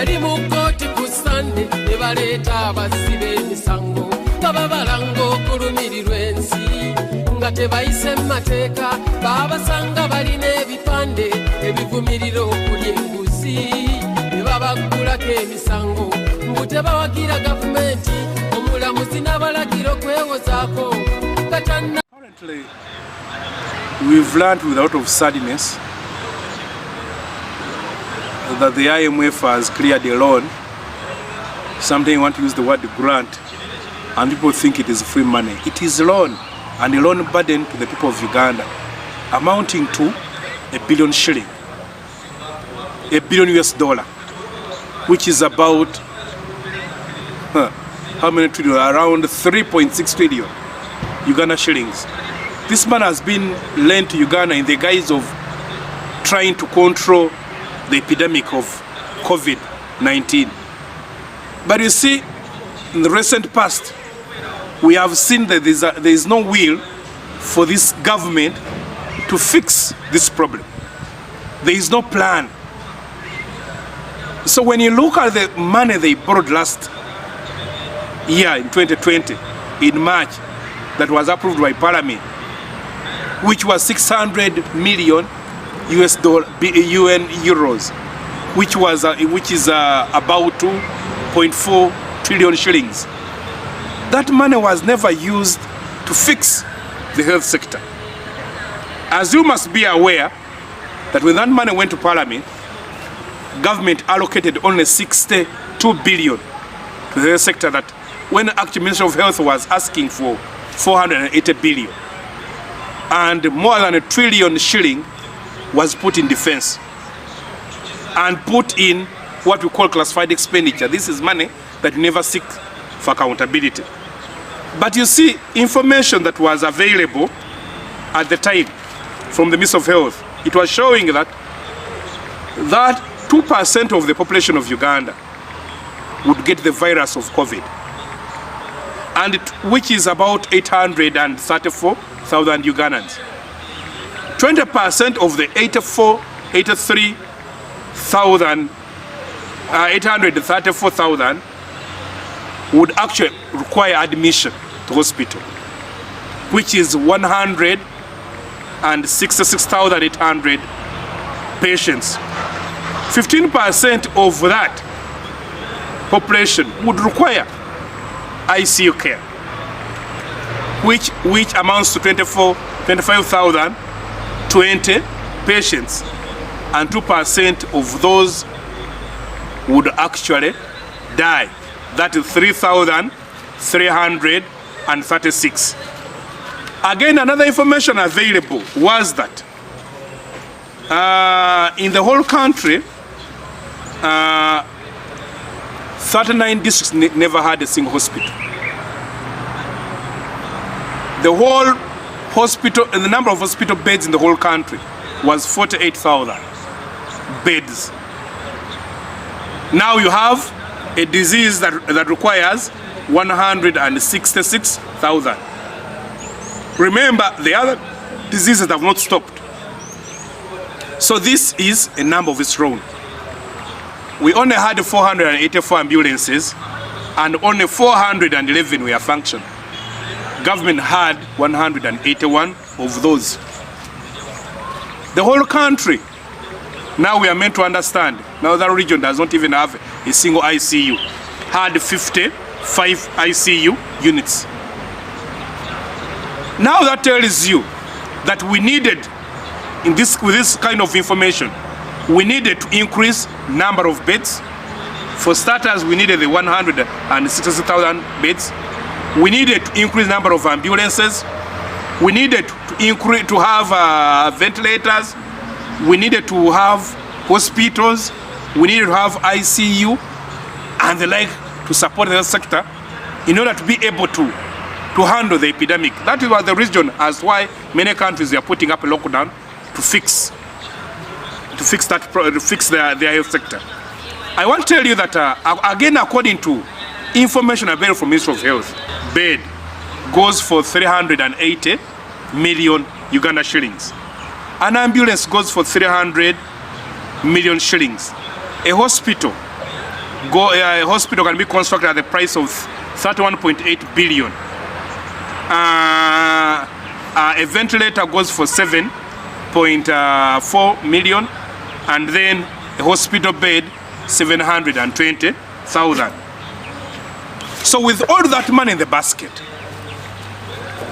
nali mu kkooti ku Sande ne baleeta abazzi b'emisango nga babalanga okulumirirwa ensi nga tebayise mu mateeka baabasanga balina ebipande ebivumirira okulya enguzi ne babaggulako emisango mbu tebawagira gavumenti omulamuzi n'abalagiro kwewozaako katanna. Currently, we've learned with a lot of sadness that the IMF has cleared a loan. Sometimes you want to use the word grant, and people think it is free money. It is a loan, and a loan burden to the people of Uganda, amounting to $1 billion shilling, $1 billion US, which is about how many trillion? Around 3.6 trillion Uganda shillings. This money has been lent to Uganda in the guise of trying to control the epidemic of COVID-19. But you see, in the recent past, we have seen that there is no will for this government to fix this problem. There is no plan. So when you look at the money they borrowed last year in 2020, in March, that was approved by Parliament, which was 600 million US UN euros, which is about 2.4 trillion shillings. That money was never used to fix the health sector. As you must be aware, that when that money went to Parliament, government allocated only 62 billion to the health sector, that when the acting Minister of Health was asking for 480 billion. And more than $1 trillion shilling was put in defense and put in what we call classified expenditure. This is money that you never seek for accountability. But you see, information that was available at the time from the Minister of Health, it was showing that 2% of the population of Uganda would get the virus of COVID, and which is about 834,000 Ugandans. 20% of the 834,000 would actually require admission to hospital, which is 166,800 patients. 15% of that population would require ICU care, which amounts to 25,020 patients, and 2% of those would actually die. That is 3,336. Again, another information available was that in the whole country, 39 districts never had a single hospital. The whole hospital, the number of hospital beds in the whole country was 48,000 beds. Now you have a disease that requires 166,000. Remember, the other diseases have not stopped. So this is a number of its own. We only had 484 ambulances, and only 411 were functioning. Government had 181 of those. The whole country, now we are meant to understand, now that region does not even have a single ICU, had 55 ICU units. Now that tells you that we needed, with this kind of information, we needed to increase number of beds. For starters, we needed the 160,000 beds. We needed to increase number of ambulances. We needed to have ventilators. We needed to have hospitals. We needed to have ICU and the like to support the health sector in order to be able to handle the epidemic. That was the reason as why many countries are putting up a lockdown to fix their health sector. I want to tell you that again, according to information available from Ministry of Health, bed goes for 380 million Uganda shillings. An ambulance goes for 300 million shillings. A hospital a hospital can be constructed at the price of 31.8 billion. A ventilator goes for 7.4 million, and then a hospital bed 720,000. So with all that money in the basket,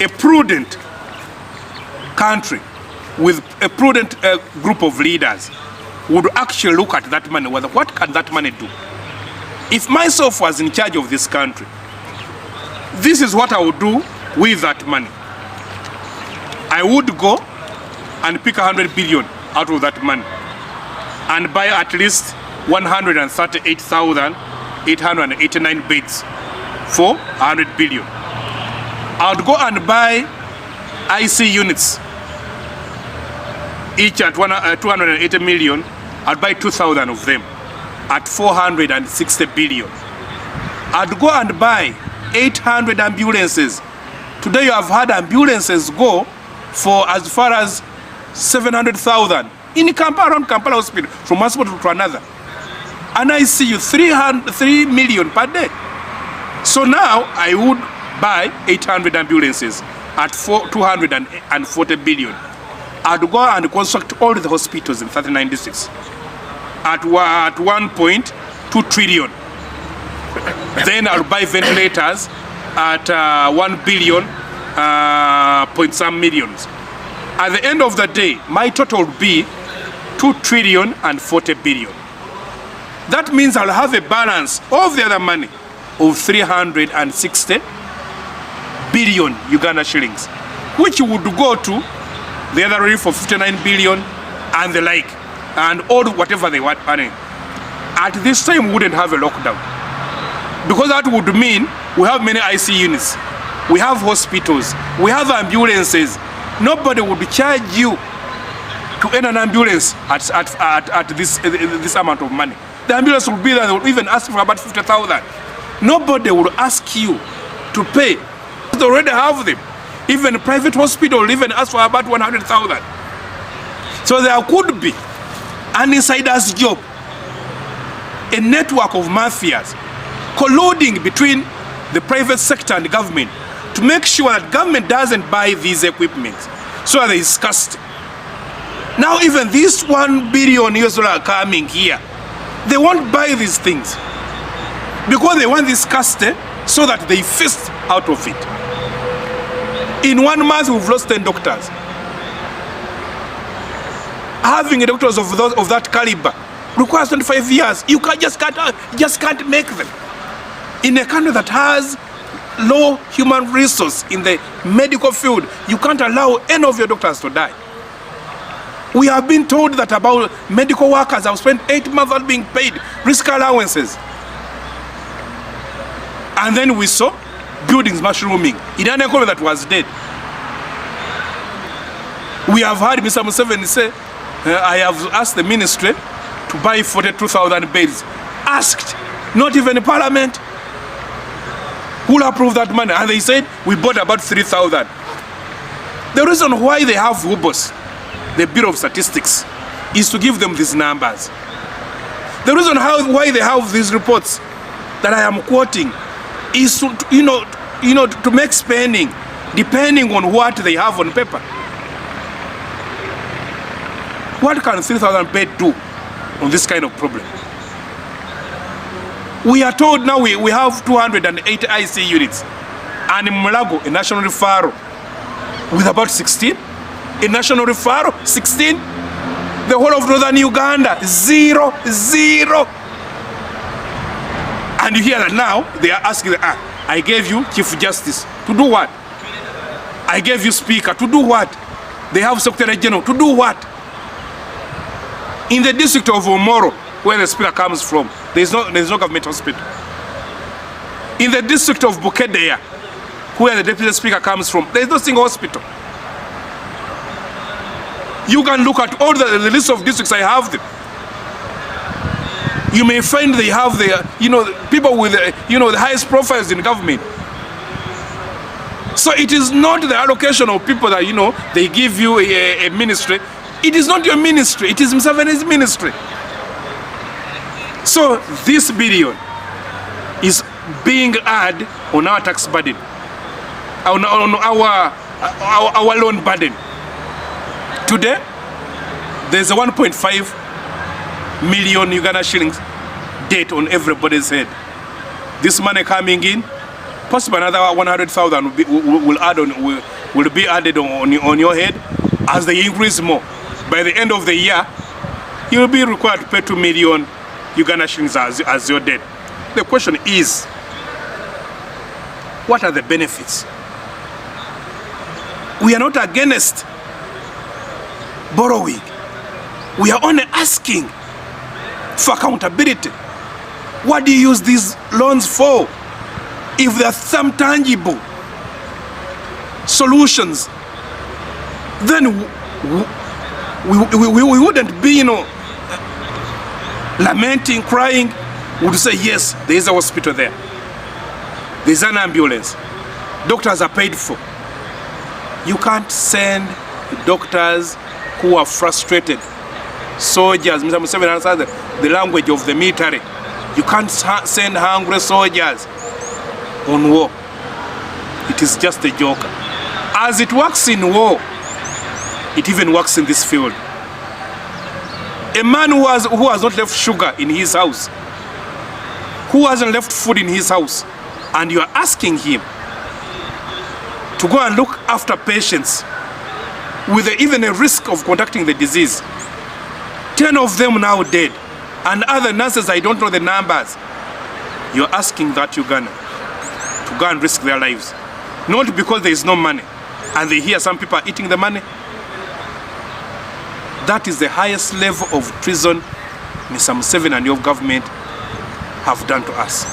a prudent country with a prudent group of leaders would actually look at that money, what can that money do? If myself was in charge of this country, this is what I would do with that money. I would go and pick 100 billion out of that money and buy at least 138,889 beds for 100 billion. I would go and buy IC units, each at 280 million. I'd buy 2,000 of them at 460 billion. I'd go and buy 800 ambulances. Today you have had ambulances go for as far as 700,000 in Kampala, around Kampala hospital, from one hospital to another. And I see you 3 million per day. So now I would buy 800 ambulances at 240 billion. I'd go and construct all the hospitals in 39 districts at 1.2 trillion. Then I'll buy ventilators at 1 billion point some millions. At the end of the day, my total will be 2 trillion and 40 billion. That means I'll have a balance of the other money of 360 billion Uganda shillings, which would go to the other relief for 59 billion and the like, and all whatever they want money. At this time, we wouldn't have a lockdown, because that would mean we have many IC units, we have hospitals, we have ambulances. Nobody would charge you to enter an ambulance at this amount of money. The ambulance will be there, they will even ask for about 50,000. Nobody will ask you to pay. They already have them. Even a private hospital will even ask for about 100,000. So there could be an insider's job, a network of mafias colluding between the private sector and the government to make sure that government doesn't buy these equipment, so there is scarcity. Now even this $1 billion are coming here, they won't buy these things because they want this scarcity so that they feast out of it. In 1 month we've lost 10 doctors. Having doctors of that caliber requires 25 years. You just can't make them. In a country that has low human resource in the medical field, you can't allow any of your doctors to die. We have been told that about medical workers have spent 8 months not being paid risk allowances. And then we saw buildings mushrooming in an economy that was dead. We have heard Mr. Museveni say, I have asked the ministry to buy 42,000 beds. Asked, not even in parliament. Who will approve that money? And they said, we bought about 3,000. The reason why they have WUBOS, the Bureau of Statistics, is to give them these numbers. The reason why they have these reports that I am quoting is to, to make spending depending on what they have on paper. What can 3,000 bed do on this kind of problem? We are told now we have 280 IC units, and in Mulago, a national referral, with about 16. A national referral, 16. The whole of northern Uganda, 0. And you hear that now, they are asking, I gave you Chief Justice, to do what? I gave you Speaker, to do what? They have Secretary General, to do what? In the district of Omoro, where the Speaker comes from, there is no government hospital. In the district of Bukedea, where the Deputy Speaker comes from, there is no single hospital. You can look at all the list of districts, I have them. You may find they have the, people with, the highest profiles in government. So it is not the allocation of people that, they give you a ministry. It is not your ministry, it is Museveni's ministry. So this billion is being added on our tax burden, on our loan burden. Today, there's a 1.5 million Uganda shillings debt on everybody's head. This money coming in, possibly another 100,000 will be added on your head as they increase more. By the end of the year, you will be required to pay 2 million Uganda shillings as your debt. The question is, what are the benefits? We are not against borrowing. We are only asking for accountability. What do you use these loans for? If there are some tangible solutions, then we wouldn't be, lamenting, crying. We would say, yes, there is a hospital there. There is an ambulance. Doctors are paid for. You can't send doctors who are frustrated. Soldiers, Mr. Museveni answered the language of the military. You can't send hungry soldiers on war. It is just a joke. As it works in war, it even works in this field. A man who has not left sugar in his house, who hasn't left food in his house, and you are asking him to go and look after patients with even a risk of contracting the disease. 10 of them now dead, and other nurses, I don't know the numbers. You're asking that Uganda to go and risk their lives, not because there is no money, and they hear some people are eating the money. That is the highest level of treason Mr. Museveni and your government have done to us.